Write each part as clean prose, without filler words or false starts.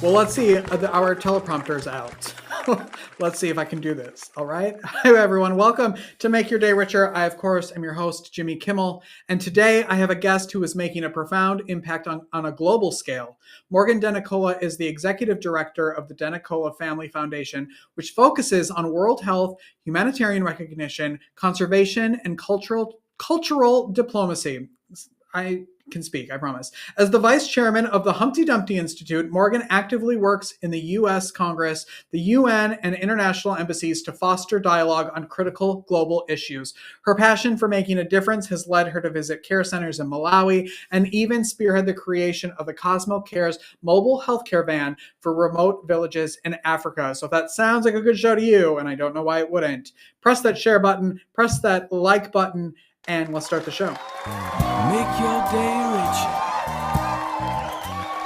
Well, let's see. Our teleprompter's out. Let's see if I can do this. All right. Hi, everyone. Welcome to Make Your Day Richer. I, of course, am your host, Jimmy Kimmel. And today I have a guest who is making a profound impact on a global scale. Morgan DeNicola is the executive director of the DeNicola Family Foundation, which focuses on world health, humanitarian recognition, conservation, and cultural diplomacy. I can speak, I promise. As the vice chairman of the Humpty Dumpty Institute, Morgan actively works in the U.S. Congress, the UN, and international embassies to foster dialogue on critical global issues. Her passion for making a difference has led her to visit care centers in Malawi and even spearhead the creation of the Cosmo Cares Mobile Healthcare van for remote villages in Africa. So if that sounds like a good show to you, and I don't know why it wouldn't, press that share button, press that like button, and let's start the show. Make your day richer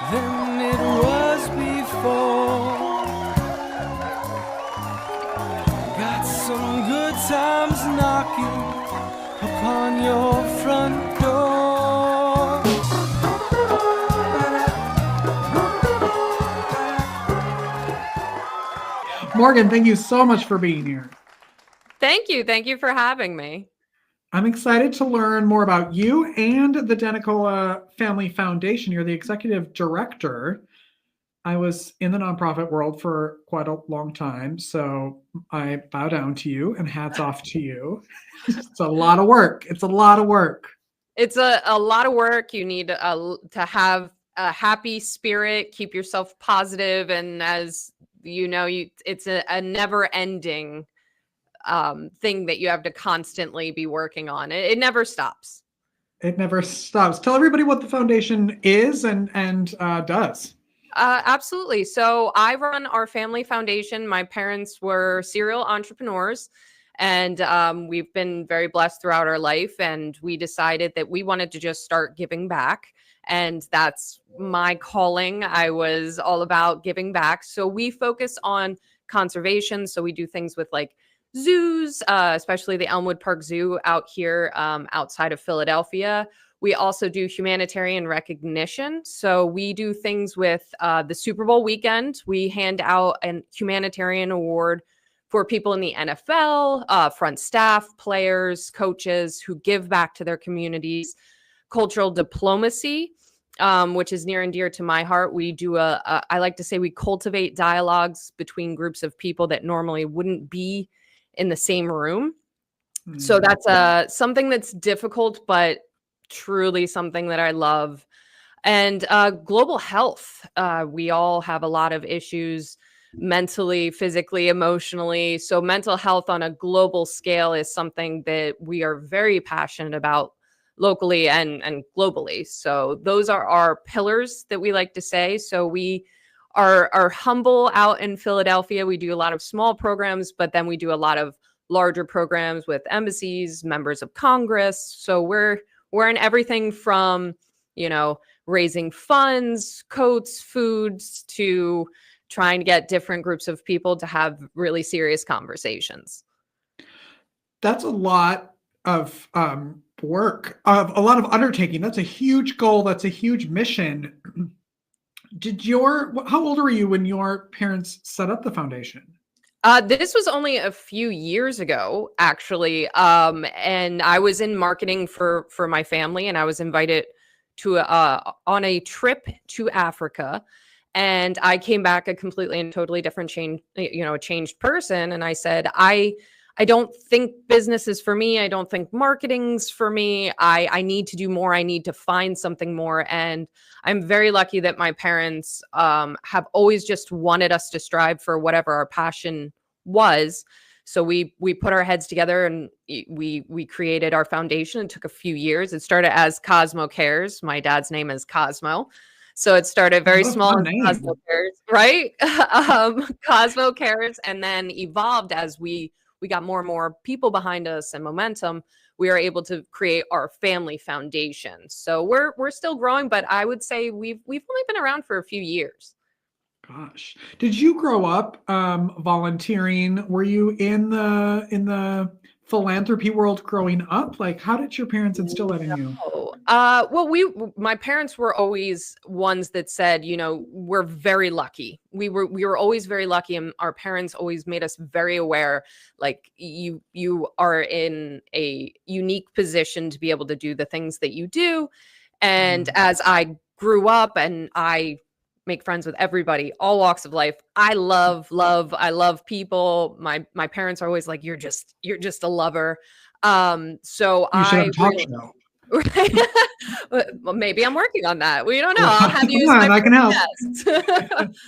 than it was before. Got some good times knocking upon your front door. Morgan, thank you so much for being here. Thank you. Thank you for having me. I'm excited to learn more about you and the DeNicola Family Foundation. You're the executive director. I was in the nonprofit world for quite a long time, so I bow down to you and hats off to you. It's a lot of work. It's a lot of work. It's a lot of work. You need to have a happy spirit, keep yourself positive, and as you know, it's a never-ending thing that you have to constantly be working on. It never stops. It never stops. Tell everybody what the foundation is and does. Absolutely. So I run our family foundation. My parents were serial entrepreneurs, and we've been very blessed throughout our life. And we decided that we wanted to just start giving back. And that's my calling. I was all about giving back. So we focus on conservation. So we do things with like zoos, especially the Elmwood Park Zoo out here outside of Philadelphia. We also do humanitarian recognition. So we do things with the Super Bowl weekend. We hand out a humanitarian award for people in the NFL, front staff, players, coaches who give back to their communities. Cultural diplomacy, which is near and dear to my heart. We do I like to say we cultivate dialogues between groups of people that normally wouldn't be in the same room. So that's something that's difficult, but truly something that I love. And global health. We all have a lot of issues mentally, physically, emotionally. So mental health on a global scale is something that we are very passionate about locally and globally. So those are our pillars that we like to say. So we are humble out in Philadelphia. We do a lot of small programs, but then we do a lot of larger programs with embassies, members of Congress. So we're in everything from, raising funds, coats, foods, to trying to get different groups of people to have really serious conversations. That's a lot of work, of a lot of undertaking. That's a huge goal. That's a huge mission. How old were you when your parents set up the foundation? This was only a few years ago, actually. And I was in marketing for my family, and I was invited to on a trip to Africa. And I came back a completely and totally different a changed person. And I said, I don't think business is for me. I don't think marketing's for me. I need to do more. I need to find something more. And I'm very lucky that my parents have always just wanted us to strive for whatever our passion was. So we put our heads together and we created our foundation. It took a few years. It started as Cosmo Cares. My dad's name is Cosmo. So it started very small, Cosmo Cares, right? Cosmo Cares, and then evolved as we got more and more people behind us and momentum. We are able to create our family foundation. So we're still growing, but I would say we've only been around for a few years. Gosh, did you grow up volunteering? Were you in the philanthropy world growing up? Like, how did your parents instill that in you? Oh, well, my parents were always ones that said, we're very lucky. We were always very lucky, and our parents always made us very aware. Like you are in a unique position to be able to do the things that you do. And as I grew up, and I make friends with everybody, all walks of life. I love people. My parents are always like, you're just a lover. So You should have I a talk really, show. well, maybe I'm working on that. We don't know. I'll have you Come as on, my I can help. guest.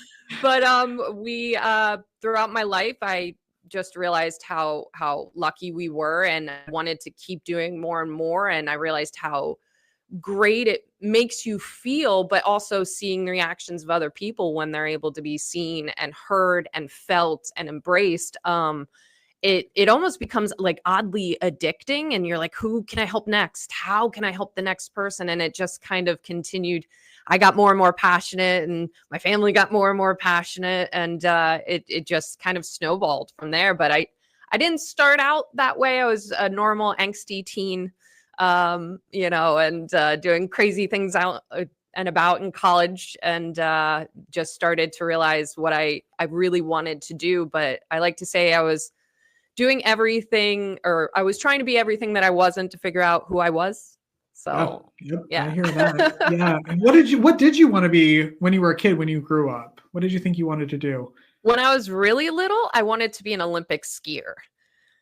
But we throughout my life, I just realized how lucky we were, and I wanted to keep doing more and more. And I realized how great it makes you feel, but also seeing the reactions of other people when they're able to be seen and heard and felt and embraced. It almost becomes like oddly addicting, and you're like, who can I help next? How can I help the next person? And it just kind of continued. I got more and more passionate, and my family got more and more passionate, and it just kind of snowballed from there. But I didn't start out that way. I was a normal angsty teen, and doing crazy things out and about in college, and just started to realize what I really wanted to do. But I like to say I was doing everything, or I was trying to be everything that I wasn't, to figure out who I was. So, Yep, yeah. I hear that. Yeah. And what did you want to be when you were a kid, when you grew up? What did you think you wanted to do? When I was really little, I wanted to be an Olympic skier.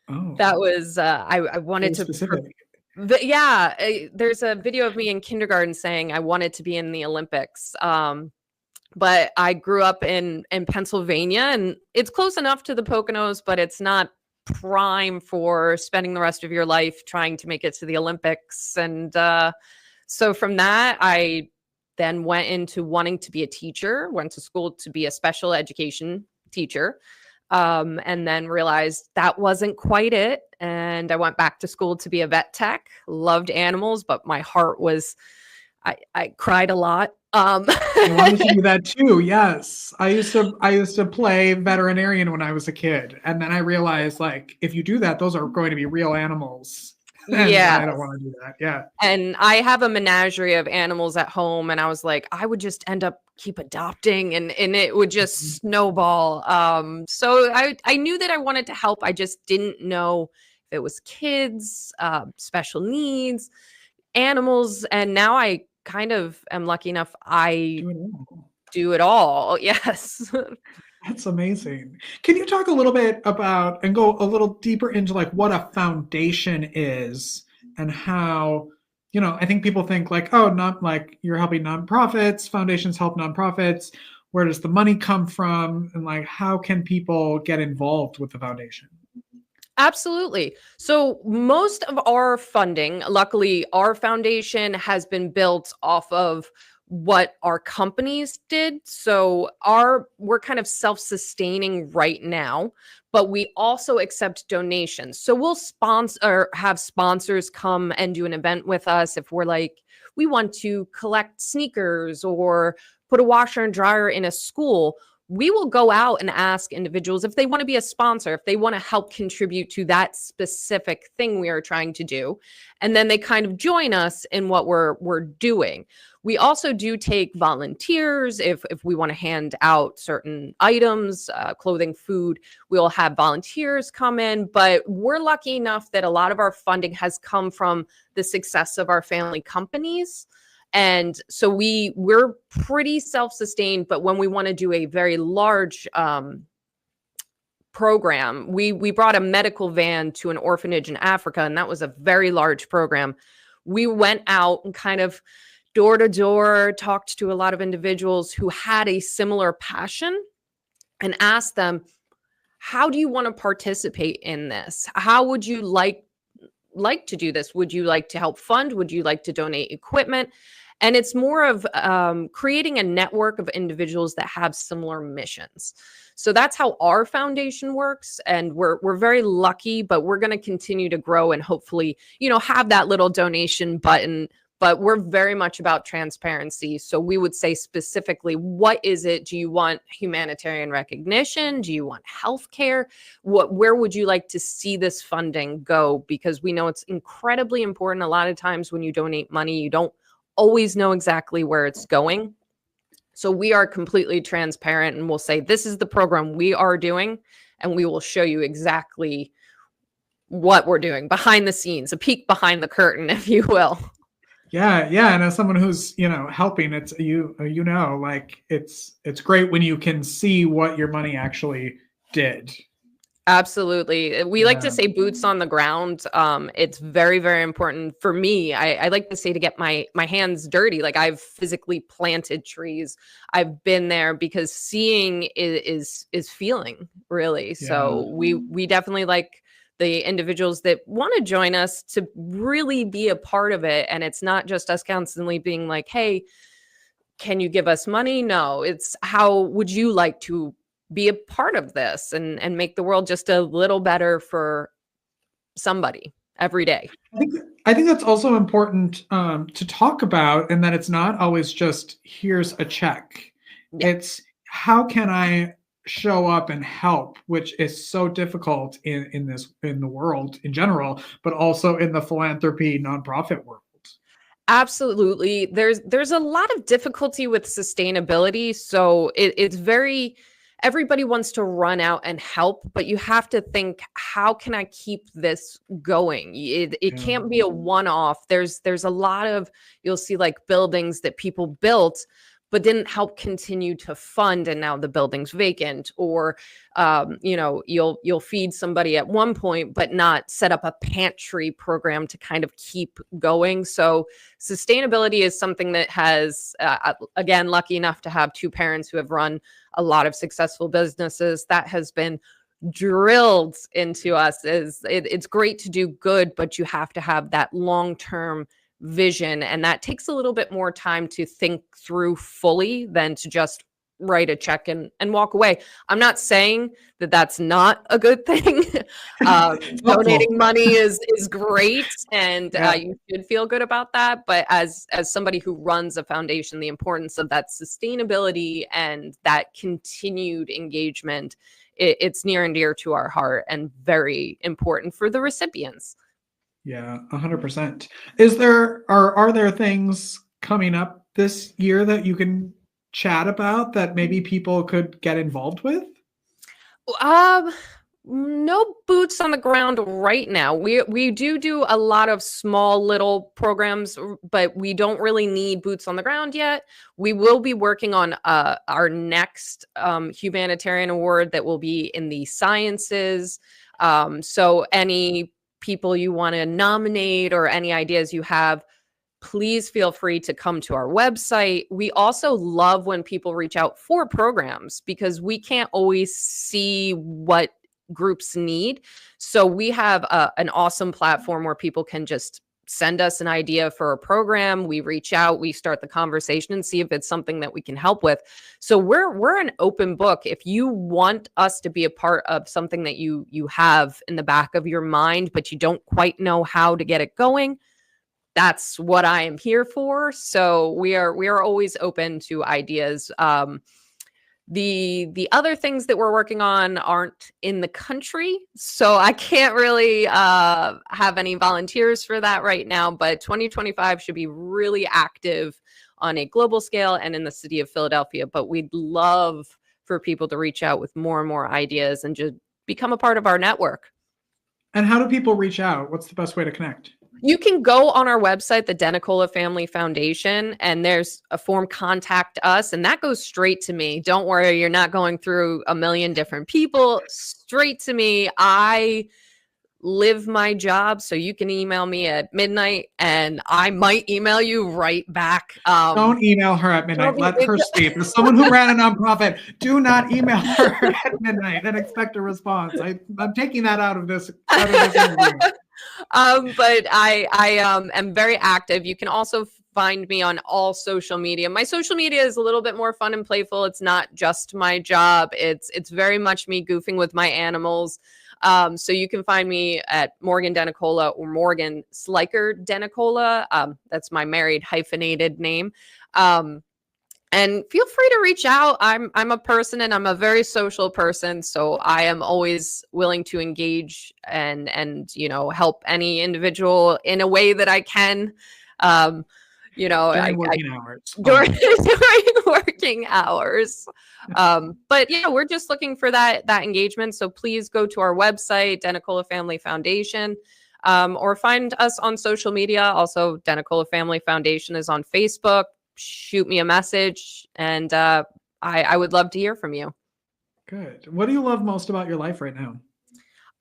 Oh, That was I wanted very to specific. there's a video of me in kindergarten saying I wanted to be in the Olympics. But I grew up in Pennsylvania, and it's close enough to the Poconos, but it's not prime for spending the rest of your life trying to make it to the Olympics. And so from that, I then went into wanting to be a teacher, went to school to be a special education teacher. And then realized that wasn't quite it. And I went back to school to be a vet tech. Loved animals, but my heart was, I cried a lot. I wanted to do that too. Yes. I used to play veterinarian when I was a kid. And then I realized, like, if you do that, those are going to be real animals. And Yeah. I don't want to do that. Yeah. And I have a menagerie of animals at home, and I was like, I would just end up keep adopting, and it would just snowball. So I knew that I wanted to help. I just didn't know if it was kids, special needs, animals, and now I kind of am lucky enough I Do it all. do it all. Yes. That's amazing. Can you talk a little bit about and go a little deeper into like what a foundation is and how, I think people think like, oh, not like you're helping nonprofits, foundations help nonprofits. Where does the money come from? And like, how can people get involved with the foundation? Absolutely. So most of our funding, luckily, our foundation has been built off of what our companies did. So we're kind of self-sustaining right now, but we also accept donations. So we'll sponsor or have sponsors come and do an event with us if we're like, we want to collect sneakers or put a washer and dryer in a school. We will go out and ask individuals if they want to be a sponsor, if they want to help contribute to that specific thing we are trying to do. And then they kind of join us in what we're doing. We also do take volunteers if we want to hand out certain items, clothing, food. We'll have volunteers come in, but we're lucky enough that a lot of our funding has come from the success of our family companies. And so we're pretty self-sustained, but when we want to do a very large program, we brought a medical van to an orphanage in Africa, and that was a very large program. We went out and kind of door to door, talked to a lot of individuals who had a similar passion and asked them, how do you want to participate in this? How would you like to do this? Would you like to help fund? Would you like to donate equipment? And it's more of creating a network of individuals that have similar missions. So that's how our foundation works. And we're very lucky, but we're going to continue to grow and hopefully, have that little donation button but we're very much about transparency. So we would say specifically, what is it? Do you want humanitarian recognition? Do you want healthcare? Where would you like to see this funding go? Because we know it's incredibly important. A lot of times when you donate money, you don't always know exactly where it's going. So we are completely transparent, and we'll say, this is the program we are doing, and we will show you exactly what we're doing behind the scenes, a peek behind the curtain, if you will. Yeah, and as someone who's, helping, it's like it's great when you can see what your money actually did. Absolutely. We like to say boots on the ground. It's very, very important for me. I like to say to get my hands dirty. Like, I've physically planted trees. I've been there, because seeing is feeling, really. Yeah. So we definitely like the individuals that want to join us to really be a part of it. And it's not just us constantly being like, hey, can you give us money? No, it's how would you like to be a part of this and make the world just a little better for somebody every day. I think that's also important to talk about, and that it's not always just, here's a check. Yeah. It's, how can I show up and help, which is so difficult in the world in general, but also in the philanthropy nonprofit world. Absolutely. There's a lot of difficulty with sustainability. So it's very, everybody wants to run out and help, but you have to think, how can I keep this going? It can't be a one-off. There's a lot of, you'll see like buildings that people built but didn't help continue to fund, and now the building's vacant. Or you'll feed somebody at one point but not set up a pantry program to kind of keep going. So sustainability is something that has again, lucky enough to have two parents who have run a lot of successful businesses. That has been drilled into us. It's great to do good, but you have to have that long-term vision, and that takes a little bit more time to think through fully than to just write a check and walk away. I'm not saying that that's not a good thing. Donating money is great, and you should feel good about that. But as somebody who runs a foundation, the importance of that sustainability and that continued engagement, it's near and dear to our heart, and very important for the recipients. Yeah, 100%. Are there things coming up this year that you can chat about that maybe people could get involved with? No boots on the ground right now. We do a lot of small little programs, but we don't really need boots on the ground yet. We will be working on our next humanitarian award that will be in the sciences. So any people you want to nominate or any ideas you have, please feel free to come to our website. We also love when people reach out for programs, because we can't always see what groups need. So we have an awesome platform where people can just send us an idea for a program. We reach out, we start the conversation and see if it's something that we can help with. So we're an open book. If you want us to be a part of something that you have in the back of your mind, but you don't quite know how to get it going, that's what I am here for. So we are always open to ideas. The other things that we're working on aren't in the country, so I can't really have any volunteers for that right now, but 2025 should be really active on a global scale and in the city of Philadelphia. But we'd love for people to reach out with more and more ideas and just become a part of our network. And how do people reach out? What's the best way to connect? You can go on our website, the DeNicola Family Foundation, and there's a form, contact us, and that goes straight to me. Don't worry, you're not going through a million different people. Straight to me. I live my job, so you can email me at midnight, and I might email you right back. Don't email her at midnight. Let her sleep. As someone who ran a nonprofit, do not email her at midnight and expect a response. I'm taking that out of this interview. But I am very active. You can also find me on all social media. My social media is a little bit more fun and playful. It's not just my job. It's very much me goofing with my animals. So you can find me at Morgan DeNicola or Morgan Sliker DeNicola. That's my married hyphenated name. And feel free to reach out. I'm a person, and I'm a very social person, so I am always willing to engage and help any individual in a way that I can. During working hours. During working hours. But yeah, we're just looking for that engagement. So please go to our website, DeNicola Family Foundation, or find us on social media. Also, DeNicola Family Foundation is on Facebook. Shoot me a message, and I would love to hear from you. Good. What do you love most about your life right now?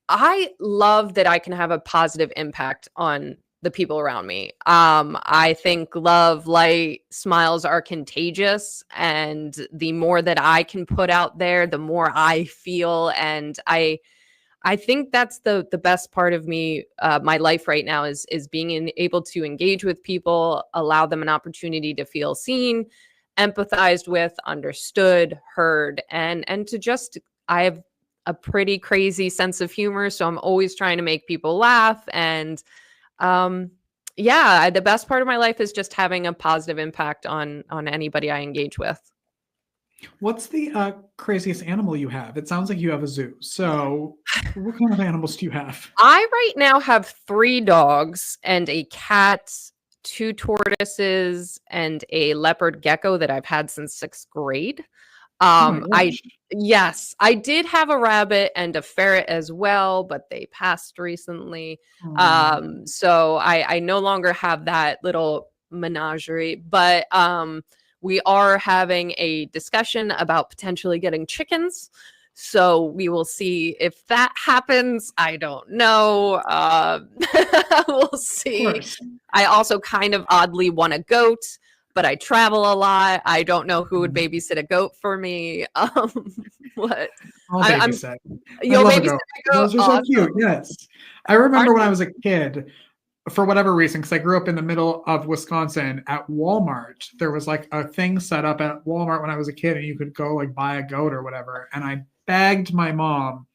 I love that I can have a positive impact on the people around me. I think love, light, smiles are contagious, and the more that I can put out there, the more I feel. And I think that's the best part of me, my life right now is being able to engage with people, allow them an opportunity to feel seen, empathized with, understood, heard, and to just, I have a pretty crazy sense of humor, so I'm always trying to make people laugh. And the best part of my life is just having a positive impact on anybody I engage with. What's the craziest animal you have? It sounds like you have a zoo. So what kind of animals do you have? I right now have 3 dogs and a cat, 2 tortoises, and a leopard gecko that I've had since 6th grade. Yes, I did have a rabbit and a ferret as well, but they passed recently. So I no longer have that little menagerie, but we are having a discussion about potentially getting chickens. So we will see if that happens. I don't know. We'll see. I also kind of oddly want a goat, but I travel a lot. I don't know who would babysit a goat for me. What? I'll babysit. You'll babysit a goat? Those are so cute. Yes. I remember when I was a kid, for whatever reason, because I grew up in the middle of Wisconsin, at Walmart, there was like a thing set up at Walmart when I was a kid, and you could go like buy a goat or whatever. And I begged my mom,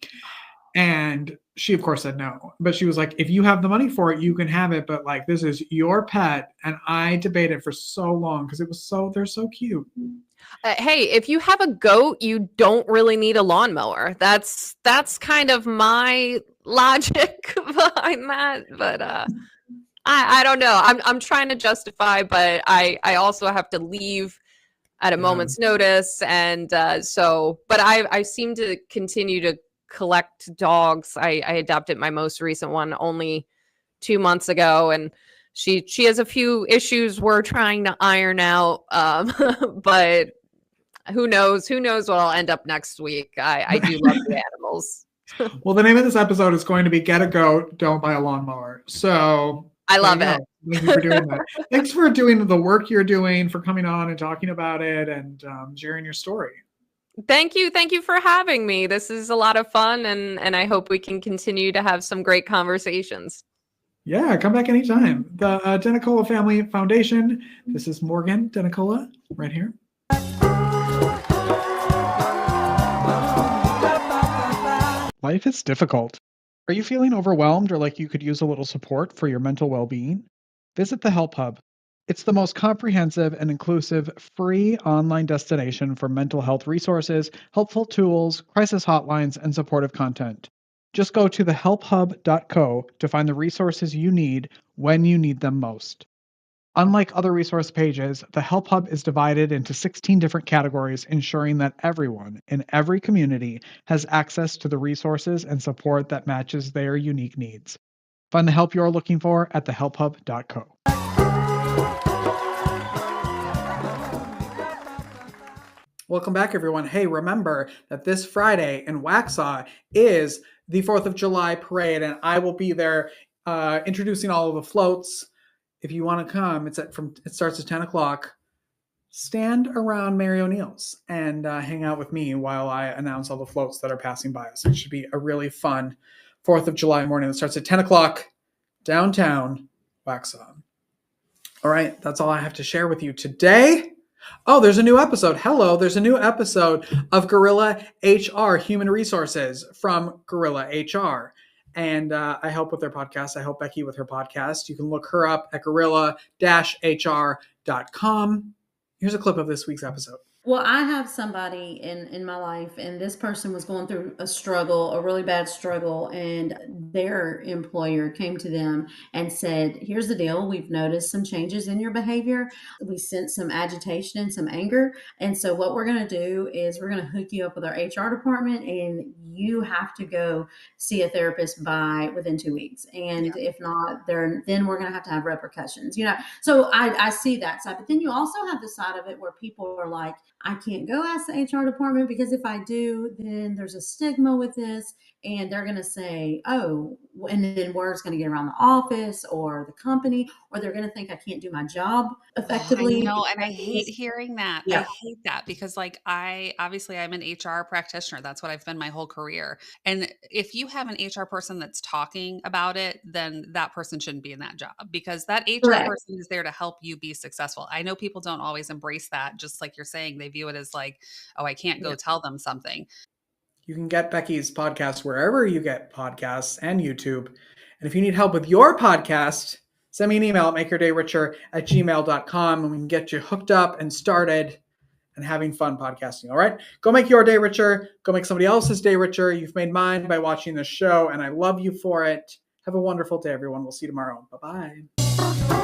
and she of course said no, but she was like, if you have the money for it, you can have it, but like, this is your pet. And I debated for so long because they're so cute. Hey, if you have a goat, you don't really need a lawnmower. That's kind of my logic behind that. But I don't know. I'm trying to justify, but I also have to leave at a moment's notice. And but I seem to continue to collect dogs. I adopted my most recent one only 2 months ago, and she has a few issues we're trying to iron out. But who knows what I'll end up next week. I do love the animals. Well, the name of this episode is going to be Get a Goat, Don't Buy a Lawnmower. So I love it. Thank you for doing that. Thanks for doing the work you're doing, for coming on and talking about it, and sharing your story. Thank you. Thank you for having me. This is a lot of fun, and I hope we can continue to have some great conversations. Yeah, come back anytime. The DeNicola Family Foundation. This is Morgan DeNicola right here. Life is difficult. Are you feeling overwhelmed or like you could use a little support for your mental well-being? Visit the Help Hub. It's the most comprehensive and inclusive free online destination for mental health resources, helpful tools, crisis hotlines, and supportive content. Just go to thehelphub.co to find the resources you need when you need them most. Unlike other resource pages, the Help Hub is divided into 16 different categories, ensuring that everyone in every community has access to the resources and support that matches their unique needs. Find the help you're looking for at thehelphub.co. Welcome back, everyone. Hey, remember that this Friday in Waxhaw is the 4th of July parade, and I will be there introducing all of the floats. If you want to come, it starts at 10 o'clock. Stand around Mary O'Neill's and hang out with me while I announce all the floats that are passing by us. It should be a really fun 4th of July morning that starts at 10 o'clock downtown Waxhaw. All right, that's all I have to share with you today. Oh, there's a new episode. Hello, there's a new episode of Gorilla HR Human Resources from Gorilla HR. And I help with their podcast. I help Becky with her podcast. You can look her up at gorilla-hr.com. Here's a clip of this week's episode. Well, I have somebody in my life, and this person was going through a struggle, a really bad struggle, and their employer came to them and said, here's the deal. We've noticed some changes in your behavior. We sense some agitation and some anger. And so what we're going to do is we're going to hook you up with our HR department, and you have to go see a therapist within 2 weeks. And if not, then we're going to have repercussions, So I see that side, but then you also have the side of it where people are like, I can't go ask the HR department because if I do, then there's a stigma with this, and they're going to say, oh, and then word's going to get around the office or the company, or they're going to think I can't do my job effectively. I know, and I hate hearing that. Yeah. I hate that because I'm an HR practitioner. That's what I've been my whole career. And if you have an HR person that's talking about it, then that person shouldn't be in that job because that HR Correct. person is there to help you be successful. I know people don't always embrace that, just like you're saying, they view it as like, oh, I can't go tell them something. You can get Becky's podcast wherever you get podcasts and YouTube. And if you need help with your podcast, send me an email at makeyourdayricher@gmail.com and we can get you hooked up and started and having fun podcasting. All right? Go make your day richer. Go make somebody else's day richer. You've made mine by watching this show, and I love you for it. Have a wonderful day, everyone. We'll see you tomorrow. Bye-bye.